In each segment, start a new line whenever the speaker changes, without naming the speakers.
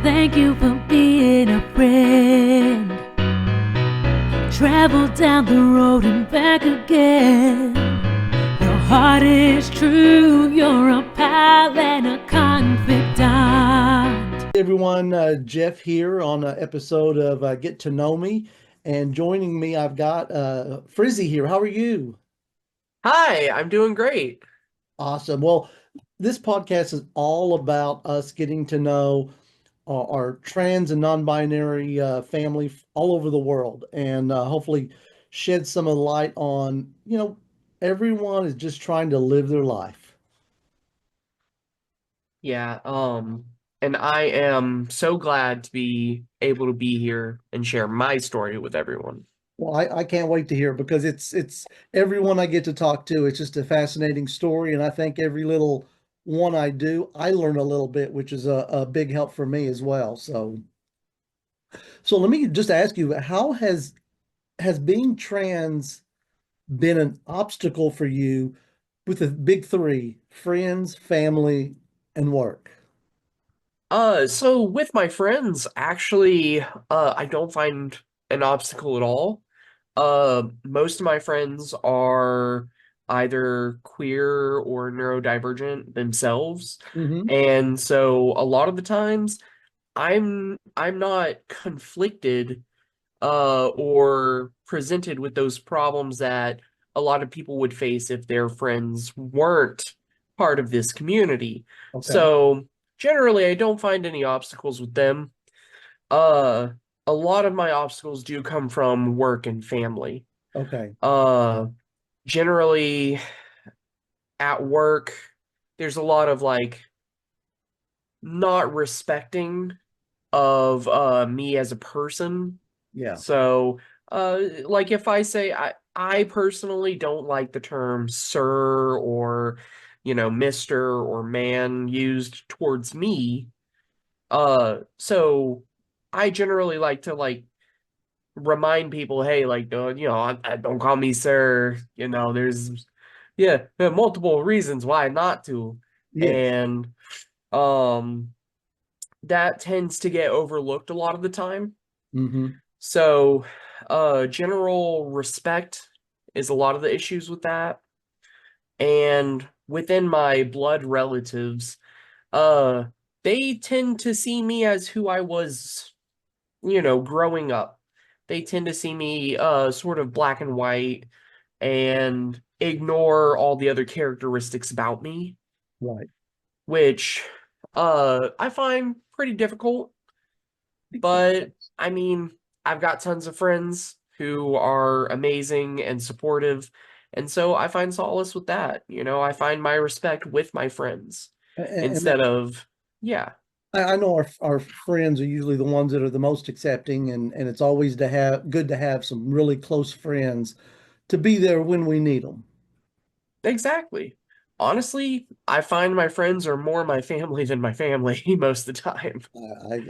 Thank you for being a friend. Travel down the road and back again. Your heart is true, you're a pal and a confidant.
Hey everyone, Jeff here on an episode of Get to Know Me. And joining me, I've got Frizzy here. How are you?
Hi, I'm doing great.
Awesome. Well, this podcast is all about us getting to know our trans and non-binary family all over the world and hopefully shed some of the light on, everyone is just trying to live their life.
Yeah, and I am so glad to be able to be here and share my story with everyone.
Well, I can't wait to hear it because it's everyone I get to talk to. It's just a fascinating story, and I think every little one I do, I learn a little bit, which is a big help for me as well. So let me just ask you, how has being trans been an obstacle for you with the big three, friends, family, and work?
So with my friends, actually, I don't find an obstacle at all. Most of my friends are either queer or neurodivergent themselves,
Hmm.
and so a lot of the times I'm not conflicted or presented with those problems that a lot of people would face if their friends weren't part of this community.
Okay.
So generally, I don't find any obstacles with them. Uh, a lot of my obstacles do come from work and family.
Okay.
Uh, Generally at work, there's a lot of like not respecting of me as a person.
Yeah.
So, like if I say I personally don't like the term sir or Mr. or man used towards me. So I generally like to like remind people, hey, like don't call me sir. There's there are multiple reasons why not to.
Yes.
And um that tends to get overlooked a lot of the time.
Hmm.
So, general respect is a lot of the issues with that. And within my blood relatives, uh, they tend to see me as who I was, growing up. They tend to see me sort of black and white and ignore all the other characteristics about me,
Right.
which I find pretty difficult. But I mean, I've got tons of friends who are amazing and supportive. And so I find solace with that. I find my respect with my friends
And
instead of, yeah,
I know our friends are usually the ones that are the most accepting, and it's always to have good to have some really close friends to be there when we need them.
exactly. Honestly, I find my friends are more my family than my family most of the time.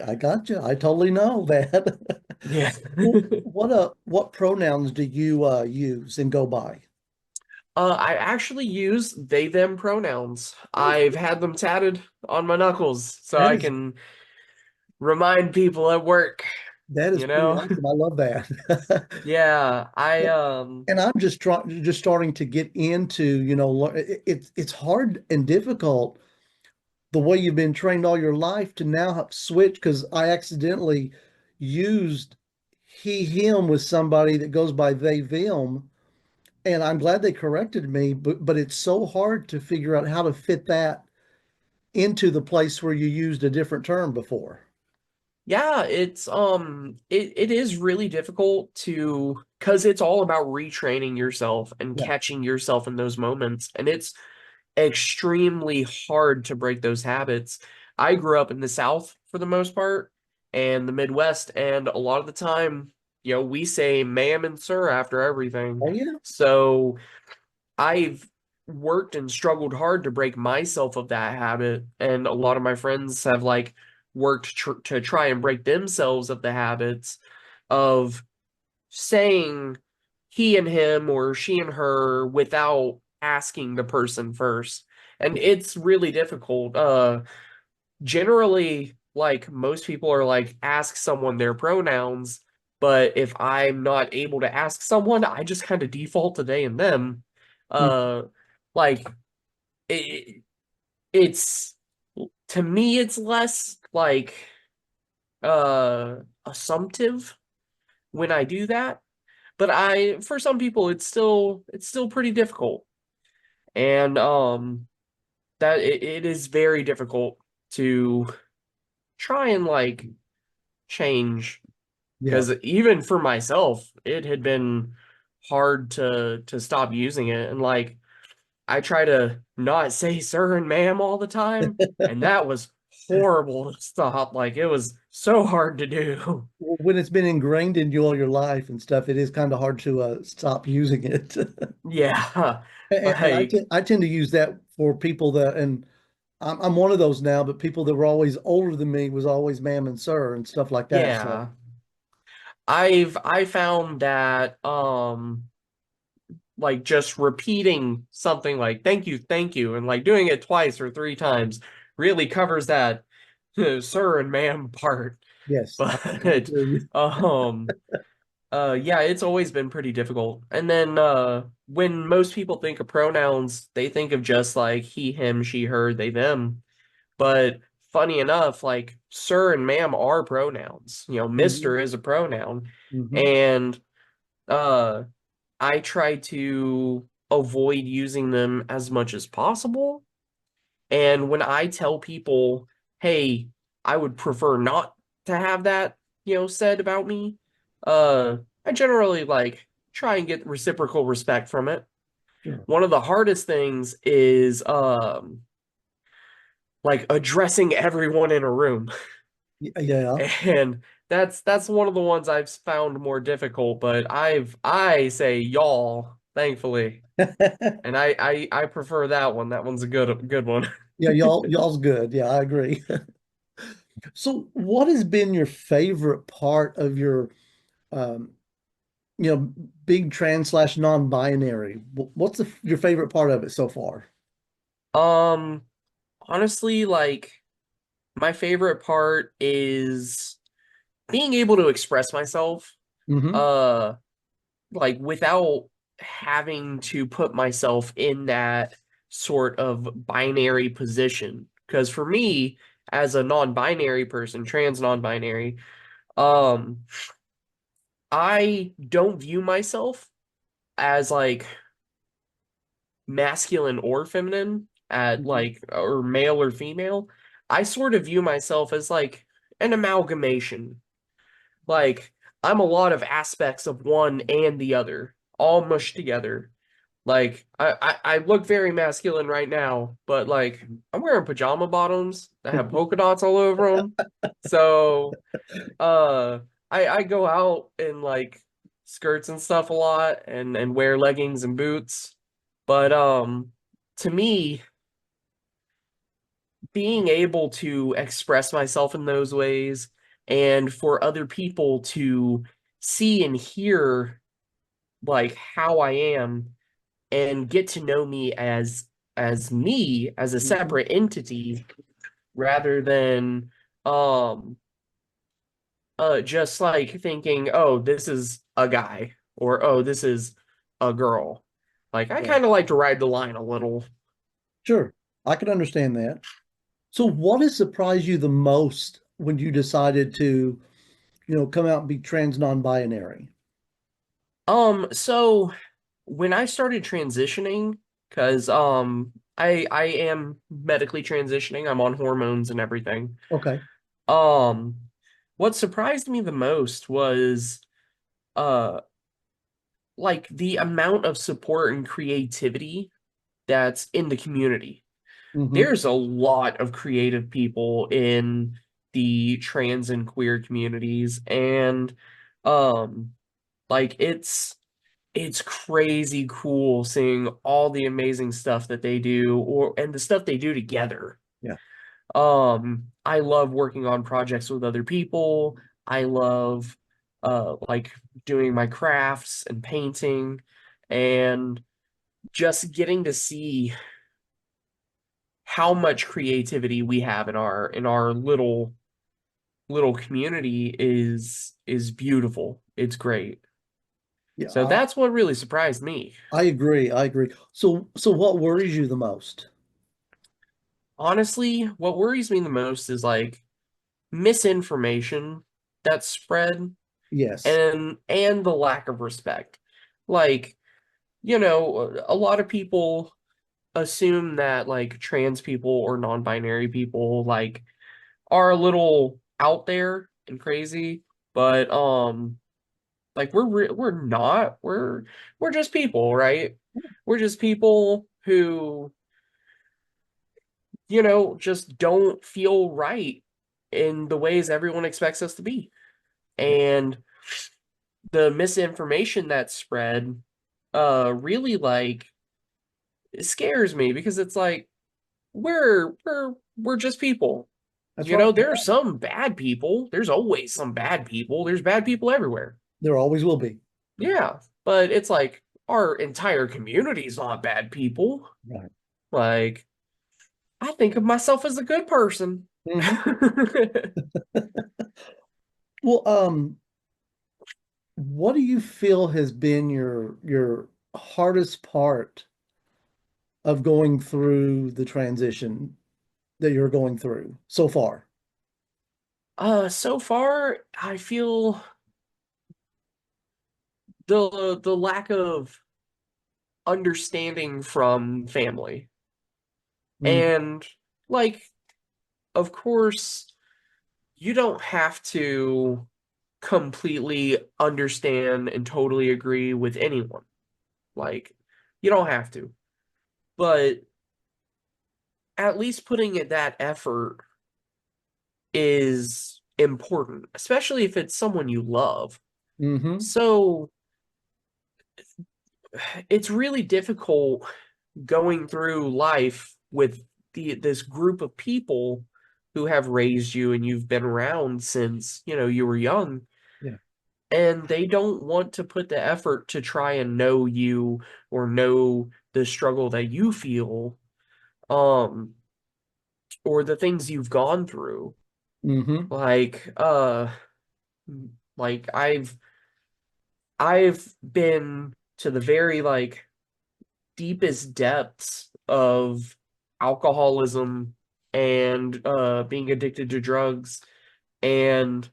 I got you. I totally know that.
Yeah.
What pronouns do you use and go by?
I actually use they them pronouns.
Oh,
I've had them tatted on my knuckles so
that
I
is
can remind people at work,
that is
you
pretty
know?
awesome. I love that.
Yeah,
And I'm just starting to get into, it's hard and difficult the way you've been trained all your life to now switch because I accidentally used he, him with somebody that goes by they, them. And I'm glad they corrected me, but it's so hard to figure out how to fit that into the place where you used a different term before.
yeah, it is really difficult to because it's all about retraining yourself and
Yeah.
catching yourself in those moments. And it's extremely hard to break those habits. I grew up in the South for the most part and the Midwest, and a lot of the time, we say ma'am and sir after everything.
Oh yeah.
So I've worked and struggled hard to break myself of that habit, and a lot of my friends have like worked to try and break themselves of the habits of saying he and him or she and her without asking the person first. And it's really difficult. Generally, like most people are like ask someone their pronouns, but if I'm not able to ask someone, I just kind of default to they and them.
Mhm.
Uh, like it, it's to me, it's less like assumptive when I do that, but I for some people it's still pretty difficult, and that it is very difficult to try and like change
Yeah.
because even for myself it had been hard to stop using it, and like I try to not say sir and ma'am all the time, and that was horrible to stop. Like it was so hard to do.
When it's been ingrained in you all your life and stuff, it is kind of hard to stop using it.
Yeah.
And
Like
I tend to use that for people that, and I'm one of those now, but people that were always older than me was always ma'am and sir and stuff like that. So
yeah. I found that like just repeating something like thank you, and like doing it twice or three times really covers that sir and ma'am part.
yes, I
But
feel you.
um yeah, it's always been pretty difficult. And then when most people think of pronouns, they think of just like he, him, she, her, they, them. But funny enough, like sir and ma'am are pronouns. You know,
Hmm.
Mr. is a pronoun.
Hmm.
And uh I try to avoid using them as much as possible. And when I tell people, hey, I would prefer not to have that, said about me, I generally like try and get reciprocal respect from it.
Sure.
One of the hardest things is like addressing everyone in a room.
Yeah.
And that's one of the ones I've found more difficult, but I say y'all, thankfully. And I prefer that one. That one's a good one.
Yeah, y'all's good. Yeah, I agree. So what has been your favorite part of your um, being trans slash non-binary? What's your favorite part of it so far?
Um, Honestly, like my favorite part is being able to express myself,
Hmm.
uh, like without having to put myself in that sort of binary position. Because for me, as a non-binary person, trans non-binary, um, I don't view myself as like masculine or feminine at
Hmm.
like or male or female. I sort of view myself as like an amalgamation. Like I'm a lot of aspects of one and the other, all mushed together. Like I look very masculine right now, but like I'm wearing pajama bottoms that have polka dots all over them. So uh I go out in like skirts and stuff a lot and wear leggings and boots. But to me, being able to express myself in those ways and for other people to see and hear like how I am and get to know me as me as a
Hmm.
separate entity rather than um just like thinking, oh, this is a guy or oh, this is a girl. Like I
Yeah,
kind of like to ride the line a little.
sure. I can understand that. So what has surprised you the most when you decided to, come out and be trans non-binary?
So when I started transitioning, because I am medically transitioning, I'm on hormones and everything.
Okay.
Um, what surprised me the most was uh like the amount of support and creativity that's in the community.
Hmm.
There's a lot of creative people in the trans and queer communities, and um like it's crazy cool seeing all the amazing stuff that they do or and the stuff they do together.
Yeah.
I love working on projects with other people. I love like doing my crafts and painting and just getting to see how much creativity we have in our little little community is beautiful. It's great.
Yeah,
So that's what really surprised me.
I agree. I agree. So what worries you the most?
Honestly, what worries me the most is like misinformation that's spread
Yes.
and the lack of respect. Like, a lot of people assume that like trans people or non-binary people like are a little out there and crazy, but like we're not. We're just people, right? We're just people who, just don't feel right in the ways everyone expects us to be. And the misinformation that's spread really like it scares me because it's like we're just people.
That's right.
There are some bad people. There's always some bad people. There's bad people everywhere.
There always will be.
Yeah, but it's like our entire community's not bad people.
Right.
Like I think of myself as a good person.
Hmm. Well, what do you feel has been your hardest part of going through the transition that you're going through so far?
So far I feel the lack of understanding from family.
Mm,
And like of course you don't have to completely understand and totally agree with anyone. Like, you don't have to. But at least putting in that effort is important, especially if it's someone you love.
hmm.
So it's really difficult going through life with this group of people who have raised you and you've been around since, you were young,
Yeah.
and they don't want to put the effort to try and know you or know the struggle that you feel, um or the things you've gone through.
Hmm.
like uh like I've been to the very like deepest depths of alcoholism and being addicted to drugs, and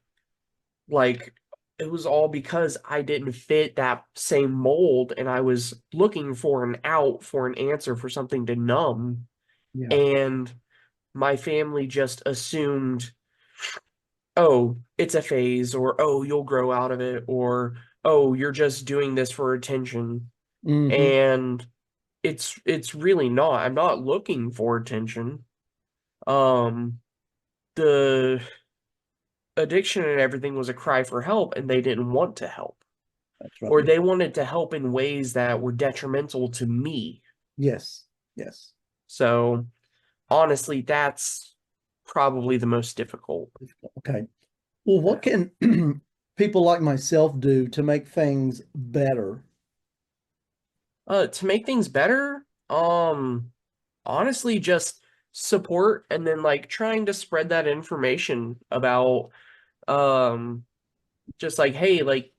like it was all because I didn't fit that same mold and I was looking for an out, for an answer, for something to numb.
Yeah.
And my family just assumed, oh, it's a phase, or oh, you'll grow out of it, or oh, you're just doing this for attention.
Hmm.
And it's really not. I'm not looking for attention. Um, the addiction and everything was a cry for help, and they didn't want to help.
That's
Or
right.
they wanted to help in ways that were detrimental to me.
Yes. Yes.
So honestly, that's probably the most difficult.
Okay. Well, what can people like myself do to make things better?
To make things better, honestly, just support and then like trying to spread that information about, um, just like, hey, like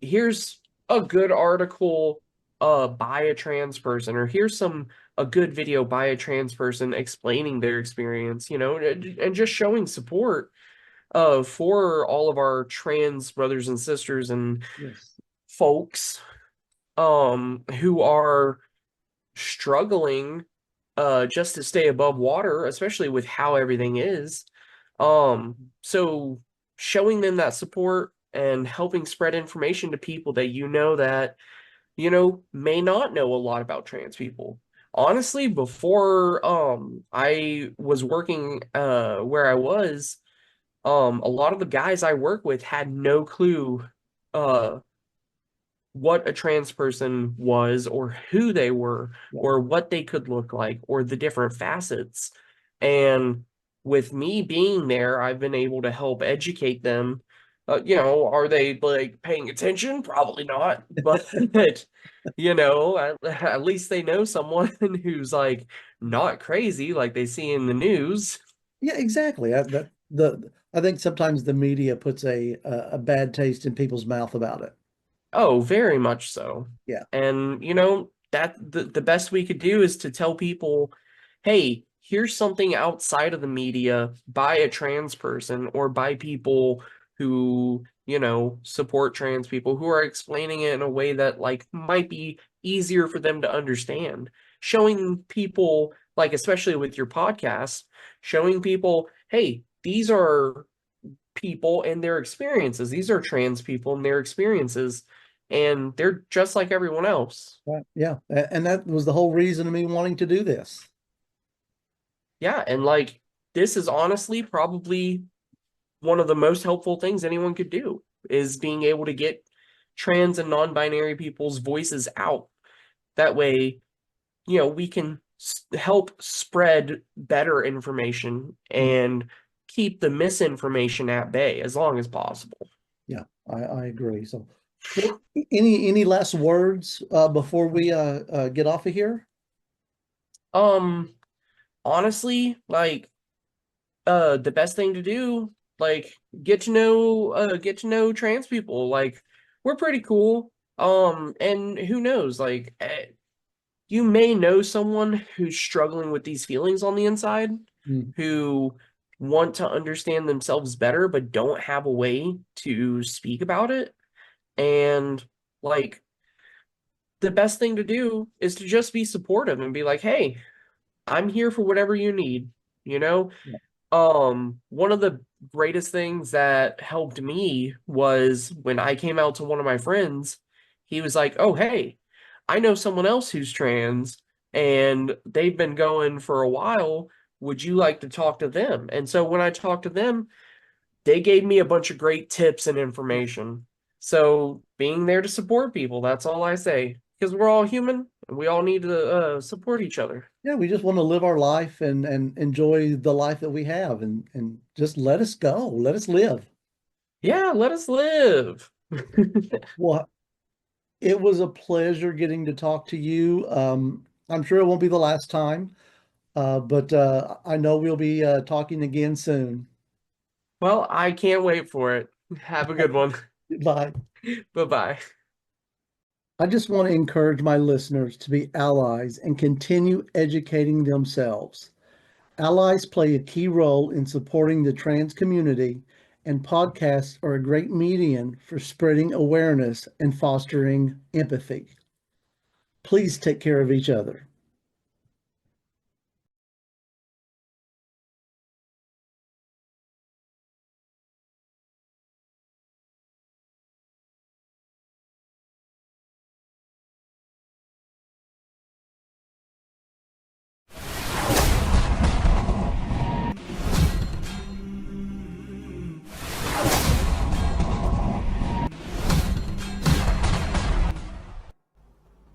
here's a good article by a trans person, or here's a good video by a trans person explaining their experience, and just showing support for all of our trans brothers and sisters and
Yes.
folks who are struggling just to stay above water, especially with how everything is. So showing them that support and helping spread information to people that that may not know a lot about trans people. Honestly, before I was working where I was, a lot of the guys I work with had no clue uh what a trans person was, or who they were,
Right.
or what they could look like, or the different facets. And with me being there, I've been able to help educate them. Are they like paying attention? Probably not, but at least they know someone who's like not crazy like they see in the news.
Yeah, exactly. I think sometimes the media puts a bad taste in people's mouth about it.
Oh, very much so.
Yeah.
And that the best we could do is to tell people, hey, here's something outside of the media by a trans person or by people who, support trans people who are explaining it in a way that like might be easier for them to understand. Showing people, like especially with your podcast, showing people, hey, these are people and their experiences. These are trans people and their experiences, and they're just like everyone else.
Right. Yeah. And that was the whole reason of me wanting to do this.
Yeah, and like this is honestly probably one of the most helpful things anyone could do is being able to get trans and non-binary people's voices out. That way, we can help spread better information
Mm.
and keep the misinformation at bay as long as possible.
Yeah, I agree. So, well, any last words before we get off of here?
Um, Honestly, like the best thing to do, like get to know trans people. Like we're pretty cool. And who knows, like you may know someone who's struggling with these feelings on the inside,
Mm.
who want to understand themselves better but don't have a way to speak about it. And like the best thing to do is to just be supportive and be like, "Hey, I'm here for whatever you need." You know,
Yeah.
One of the greatest things that helped me was when I came out to one of my friends, he was like, "Oh, hey, I know someone else who's trans and they've been going for a while. Would you like to talk to them?" And so when I talked to them, they gave me a bunch of great tips and information. So being there to support people, that's all I say. Because we're all human and we all need to support each other.
Yeah, we just want to live our life and enjoy the life that we have and just let us go. Let us live.
Yeah, let us live.
Well, it was a pleasure getting to talk to you. I'm sure it won't be the last time, but I know we'll be talking again soon.
Well, I can't wait for it. Have a good one.
Bye.
Bye-bye.
I just want to encourage my listeners to be allies and continue educating themselves. Allies play a key role in supporting the trans community, and podcasts are a great medium for spreading awareness and fostering empathy. Please take care of each other.